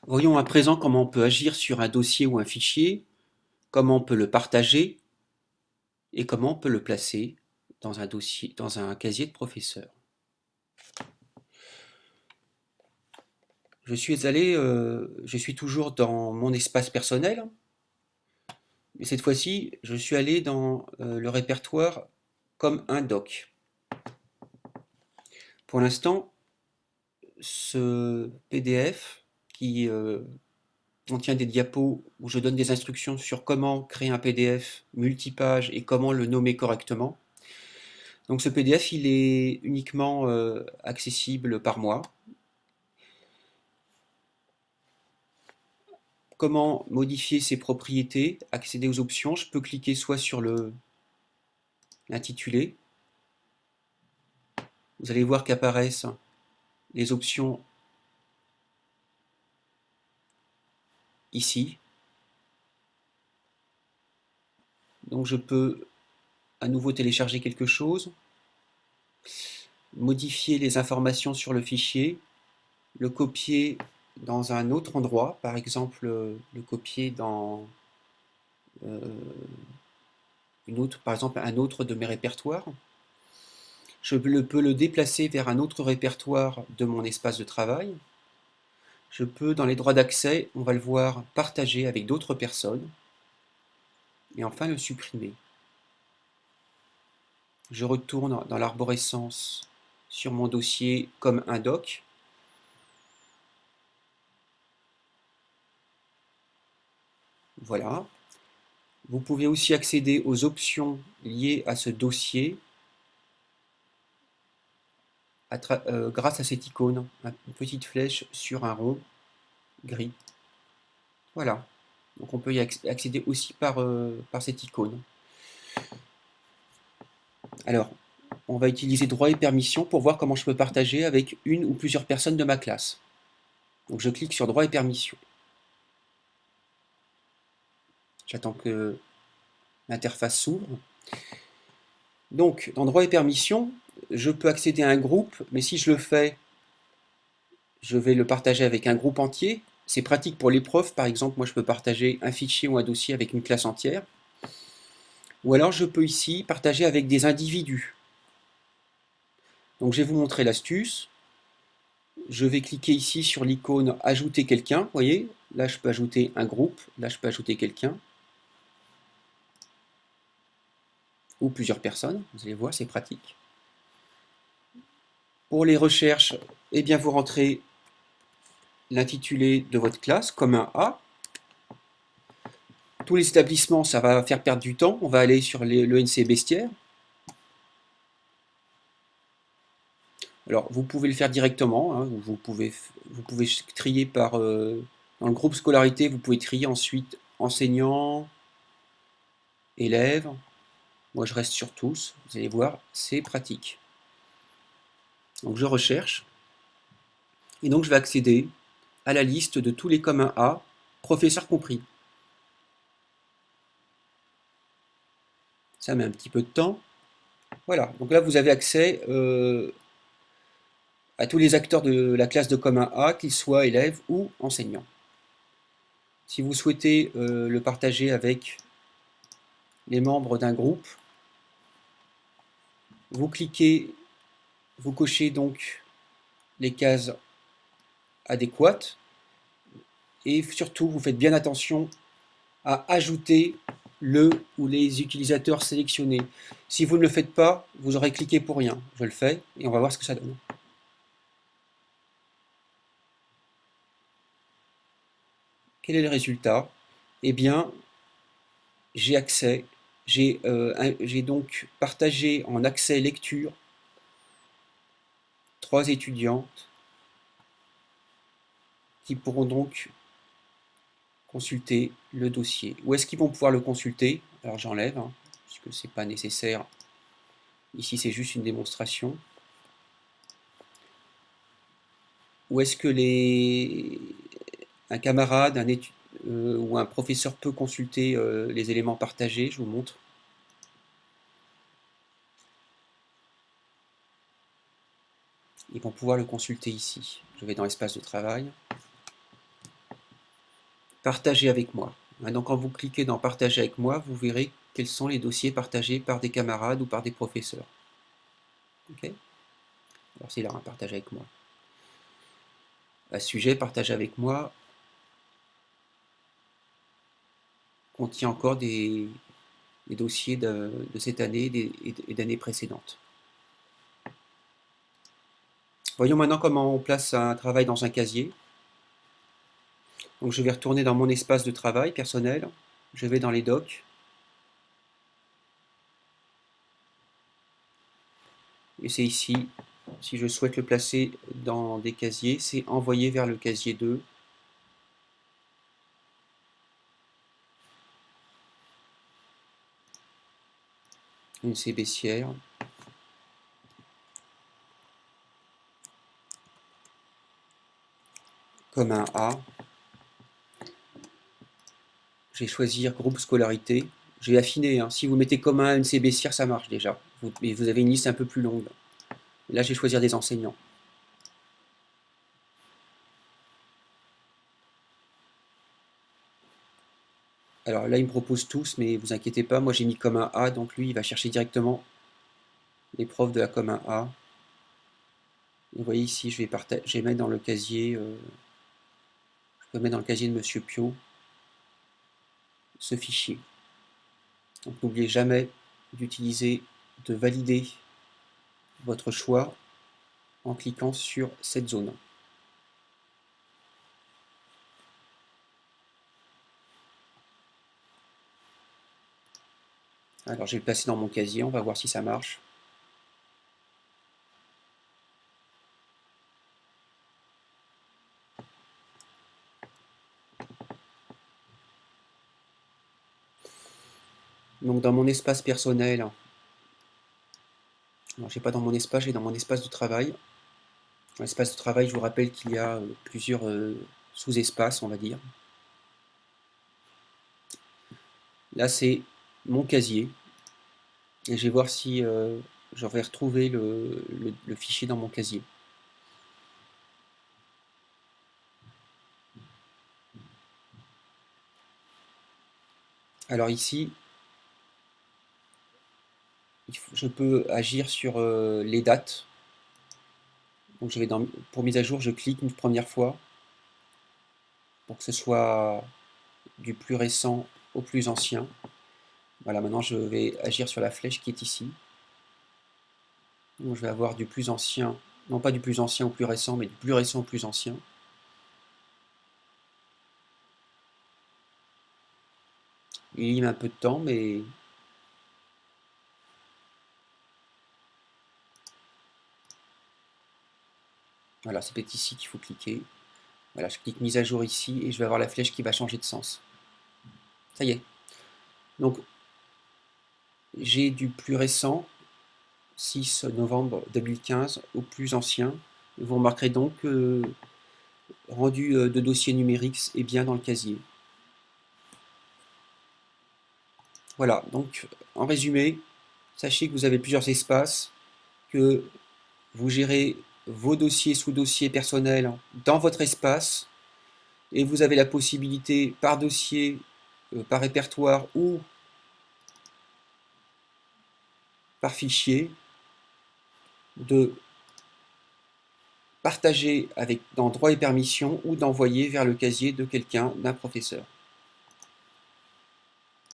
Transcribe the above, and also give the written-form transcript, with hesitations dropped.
Voyons à présent comment on peut agir sur un dossier ou un fichier, comment on peut le partager et comment on peut le placer dans un dossier, dans un casier de professeur. Je suis toujours dans mon espace personnel, mais cette fois-ci, je suis allé dans le répertoire comme un doc. Pour l'instant, ce PDF qui contient des diapos où je donne des instructions sur comment créer un PDF multipage et comment le nommer correctement. Donc ce PDF, il est uniquement accessible par mois. Comment modifier ses propriétés, accéder aux options, je peux cliquer soit sur l'intitulé. Vous allez voir qu'apparaissent les options ici. Donc je peux à nouveau télécharger quelque chose, modifier les informations sur le fichier, le copier dans un autre endroit, par exemple le copier dans par exemple un autre de mes répertoires. Je peux le déplacer vers un autre répertoire de mon espace de travail. Je peux, dans les droits d'accès, on va le voir, partager avec d'autres personnes. Et enfin le supprimer. Je retourne dans l'arborescence sur mon dossier comme un doc. Voilà. Vous pouvez aussi accéder aux options liées à ce dossier grâce à cette icône, une petite flèche sur un rond gris. Voilà. Donc on peut y accéder aussi par cette icône. Alors, on va utiliser droit et permission pour voir comment je peux partager avec une ou plusieurs personnes de ma classe. Donc je clique sur droit et permission. J'attends que l'interface s'ouvre. Donc, dans droit et permission, je peux accéder à un groupe, mais si je le fais, je vais le partager avec un groupe entier. C'est pratique pour les profs, par exemple, moi je peux partager un fichier ou un dossier avec une classe entière. Ou alors je peux ici partager avec des individus. Donc je vais vous montrer l'astuce. Je vais cliquer ici sur l'icône ajouter quelqu'un, vous voyez, là je peux ajouter un groupe, là je peux ajouter quelqu'un, ou plusieurs personnes, vous allez voir, c'est pratique. Pour les recherches, eh bien vous rentrez l'intitulé de votre classe comme un A. Tous les établissements, ça va faire perdre du temps, on va aller sur l'ENC Bestiaire. Alors vous pouvez le faire directement, hein, vous pouvez trier par, dans le groupe scolarité, vous pouvez trier ensuite enseignants, élèves. Moi je reste sur tous, vous allez voir, c'est pratique. Donc je recherche, et donc je vais accéder à la liste de tous les communs A, professeurs compris. Ça met un petit peu de temps. Voilà, donc là vous avez accès à tous les acteurs de la classe de commun A, qu'ils soient élèves ou enseignants. Si vous souhaitez le partager avec les membres d'un groupe, vous cliquez, vous cochez donc les cases adéquates et surtout vous faites bien attention à ajouter le ou les utilisateurs sélectionnés. Si vous ne le faites pas, vous aurez cliqué pour rien. Je le fais et on va voir ce que ça donne. Quel est le résultat? Eh bien, j'ai accès, j'ai donc partagé en accès lecture 3 étudiantes qui pourront donc consulter le dossier. Où est-ce qu'ils vont pouvoir le consulter? Alors j'enlève, hein, puisque ce n'est pas nécessaire. Ici, c'est juste une démonstration. Où est-ce que un camarade ou un professeur peut consulter les éléments partagés? Je vous montre. Ils vont pouvoir le consulter ici. Je vais dans l'espace de travail. partager avec moi. Donc quand vous cliquez dans partager avec moi, vous verrez quels sont les dossiers partagés par des camarades ou par des professeurs. Ok. Alors c'est là, partager avec moi. À ce sujet, partager avec moi contient encore des dossiers de cette année et d'années précédentes. Voyons maintenant comment on place un travail dans un casier. Donc je vais retourner dans mon espace de travail personnel. Je vais dans les docs. Et c'est ici, si je souhaite le placer dans des casiers, c'est envoyer vers le casier 2. Une C baissière. Comme un A. Je vais choisir groupe scolarité. Je vais affiner. Si vous mettez comme un NC baissière, ça marche déjà. Mais vous avez une liste un peu plus longue. Là, je vais choisir des enseignants. Alors là, il me propose tous, mais vous inquiétez pas, moi j'ai mis comme un A, donc lui, il va chercher directement les profs de la comme un A. Vous voyez ici, je vais mettre dans le casier, je peux mettre dans le casier de Monsieur Pio ce fichier. Donc n'oubliez jamais d'utiliser, de valider votre choix en cliquant sur cette zone. Alors je vais le placer dans mon casier, on va voir si ça marche. Donc dans mon espace personnel, alors je n'ai pas dans mon espace, j'ai dans mon espace de travail. Dans l'espace de travail, je vous rappelle qu'il y a plusieurs sous-espaces, on va dire. Là, c'est mon casier. Et je vais voir si je vais retrouver le fichier dans mon casier. Alors ici, je peux agir sur les dates. Donc je vais pour mise à jour, je clique une première fois pour que ce soit du plus récent au plus ancien. Voilà, maintenant je vais agir sur la flèche qui est ici. Donc je vais avoir du plus ancien, non pas du plus ancien au plus récent, mais du plus récent au plus ancien. Il met un peu de temps, mais voilà, c'est peut-être ici qu'il faut cliquer. Voilà, je clique mise à jour ici et je vais avoir la flèche qui va changer de sens. Ça y est. Donc, j'ai du plus récent, 6 novembre 2015, au plus ancien. Vous remarquerez donc que rendu de dossier numérique est bien dans le casier. Voilà, donc en résumé, sachez que vous avez plusieurs espaces, que vous gérez vos dossiers, sous-dossiers personnels dans votre espace, et vous avez la possibilité par dossier, par répertoire ou par fichier de partager dans droits et permissions ou d'envoyer vers le casier de quelqu'un, d'un professeur.